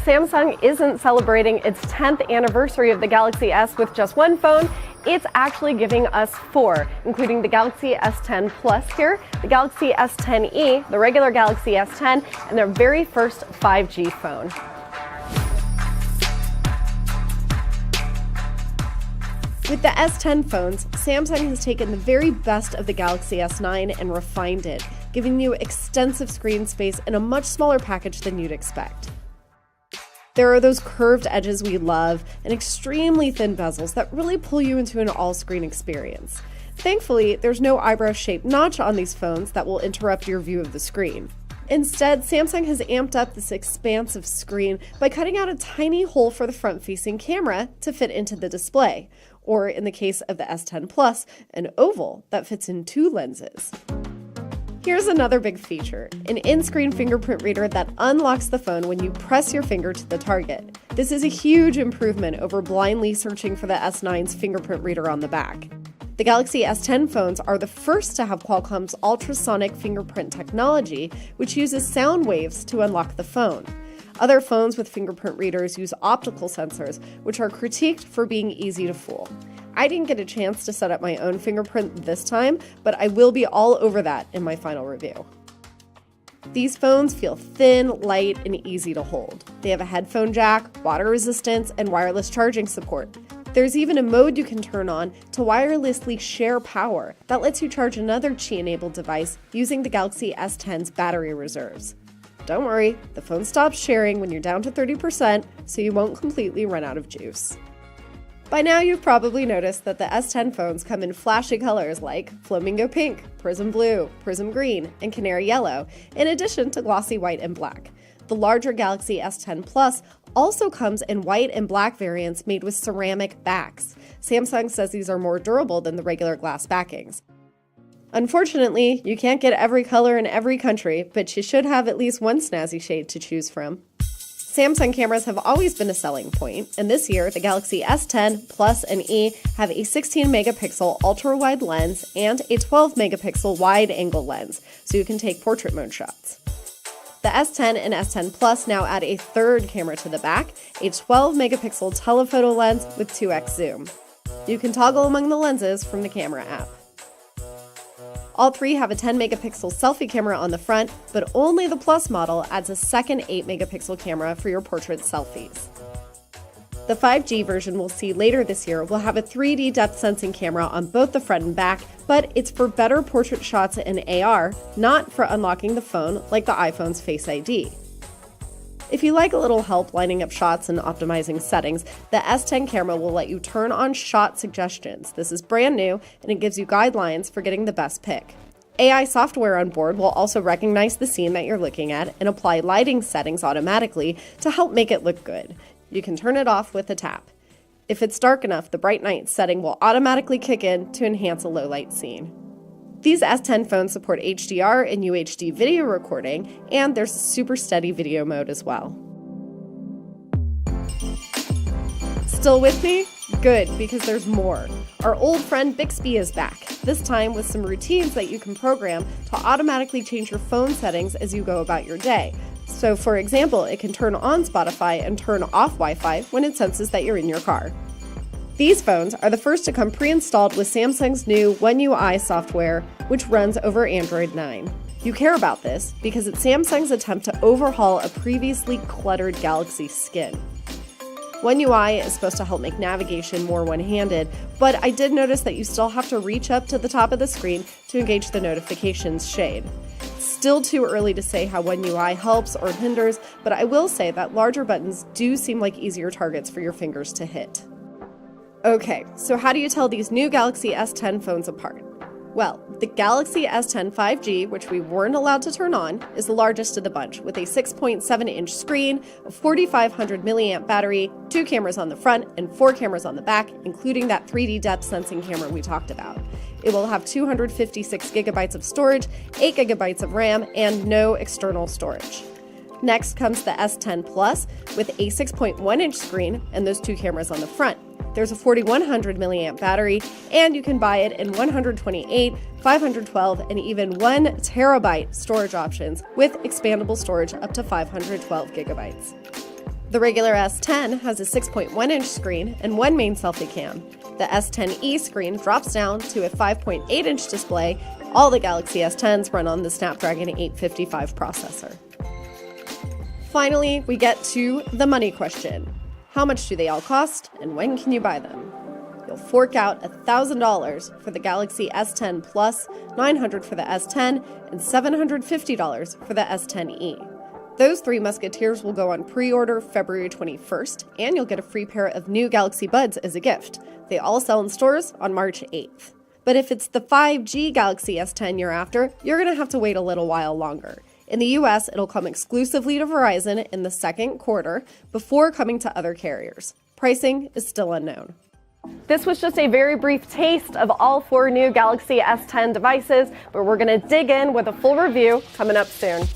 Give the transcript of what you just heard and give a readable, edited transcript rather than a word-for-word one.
Samsung isn't celebrating its 10th anniversary of the Galaxy S with just one phone. It's actually giving us 4, including the Galaxy S10 Plus here, the Galaxy S10e, the regular Galaxy S10, and their very first 5G phone. With the S10 phones, Samsung has taken the very best of the Galaxy S9 and refined it, giving you extensive screen space in a much smaller package than you'd expect. There are those curved edges we love and extremely thin bezels that really pull you into an all-screen experience. Thankfully, there's no eyebrow-shaped notch on these phones that will interrupt your view of the screen. Instead, Samsung has amped up this expansive screen by cutting out a tiny hole for the front-facing camera to fit into the display, or in the case of the S10 Plus, an oval that fits in 2 lenses. Here's another big feature, an in-screen fingerprint reader that unlocks the phone when you press your finger to the target. This is a huge improvement over blindly searching for the S9's fingerprint reader on the back. The Galaxy S10 phones are the first to have Qualcomm's ultrasonic fingerprint technology, which uses sound waves to unlock the phone. Other phones with fingerprint readers use optical sensors, which are critiqued for being easy to fool. I didn't get a chance to set up my own fingerprint this time, but I will be all over that in my final review. These phones feel thin, light, and easy to hold. They have a headphone jack, water resistance, and wireless charging support. There's even a mode you can turn on to wirelessly share power that lets you charge another Qi-enabled device using the Galaxy S10's battery reserves. Don't worry, the phone stops sharing when you're down to 30%, so you won't completely run out of juice. By now you've probably noticed that the S10 phones come in flashy colors like flamingo pink, prism blue, prism green, and canary yellow, in addition to glossy white and black. The larger Galaxy S10 Plus also comes in white and black variants made with ceramic backs. Samsung says these are more durable than the regular glass backings. Unfortunately, you can't get every color in every country, but you should have at least one snazzy shade to choose from. Samsung cameras have always been a selling point, and this year the Galaxy S10 Plus and E have a 16-megapixel ultra-wide lens and a 12-megapixel wide-angle lens, so you can take portrait mode shots. The S10 and S10 Plus now add a third camera to the back, a 12-megapixel telephoto lens with 2x zoom. You can toggle among the lenses from the camera app. All 3 have a 10-megapixel selfie camera on the front, but only the Plus model adds a second 8-megapixel camera for your portrait selfies. The 5G version we'll see later this year will have a 3D depth sensing camera on both the front and back, but it's for better portrait shots in AR, not for unlocking the phone like the iPhone's Face ID. If you like a little help lining up shots and optimizing settings, the S10 camera will let you turn on shot suggestions. This is brand new, and it gives you guidelines for getting the best pick. AI software on board will also recognize the scene that you're looking at and apply lighting settings automatically to help make it look good. You can turn it off with a tap. If it's dark enough, the bright night setting will automatically kick in to enhance a low light scene. These S10 phones support HDR and UHD video recording, and there's a super steady video mode as well. Still with me? Good, because there's more. Our old friend Bixby is back, this time with some routines that you can program to automatically change your phone settings as you go about your day. So for example, it can turn on Spotify and turn off Wi-Fi when it senses that you're in your car. These phones are the first to come pre-installed with Samsung's new One UI software, which runs over Android 9. You care about this because it's Samsung's attempt to overhaul a previously cluttered Galaxy skin. One UI is supposed to help make navigation more one-handed, but I did notice that you still have to reach up to the top of the screen to engage the notifications shade. It's still too early to say how One UI helps or hinders, but I will say that larger buttons do seem like easier targets for your fingers to hit. Okay, so how do you tell these new Galaxy S10 phones apart? Well, the Galaxy S10 5G, which we weren't allowed to turn on, is the largest of the bunch, with a 6.7-inch screen, a 4,500 milliamp battery, 2 cameras on the front, and 4 cameras on the back, including that 3D depth sensing camera we talked about. It will have 256 gigabytes of storage, 8 gigabytes of RAM, and no external storage. Next comes the S10 Plus with a 6.1-inch screen and those 2 cameras on the front. There's a 4,100 milliamp battery, and you can buy it in 128, 512, and even 1 terabyte storage options with expandable storage up to 512 gigabytes. The regular S10 has a 6.1-inch screen and one main selfie cam. The S10e screen drops down to a 5.8-inch display. All the Galaxy S10s run on the Snapdragon 855 processor. Finally, we get to the money question. How much do they all cost, and when can you buy them? You'll fork out $1,000 for the Galaxy S10 Plus, $900 for the S10, and $750 for the S10e. Those three Musketeers will go on pre-order February 21st, and you'll get a free pair of new Galaxy Buds as a gift. They all sell in stores on March 8th. But if it's the 5G Galaxy S10 you're after, you're going to have to wait a little while longer. In the US, it'll come exclusively to Verizon in the second quarter before coming to other carriers. Pricing is still unknown. This was just a very brief taste of all 4 new Galaxy S10 devices, but we're going to dig in with a full review coming up soon.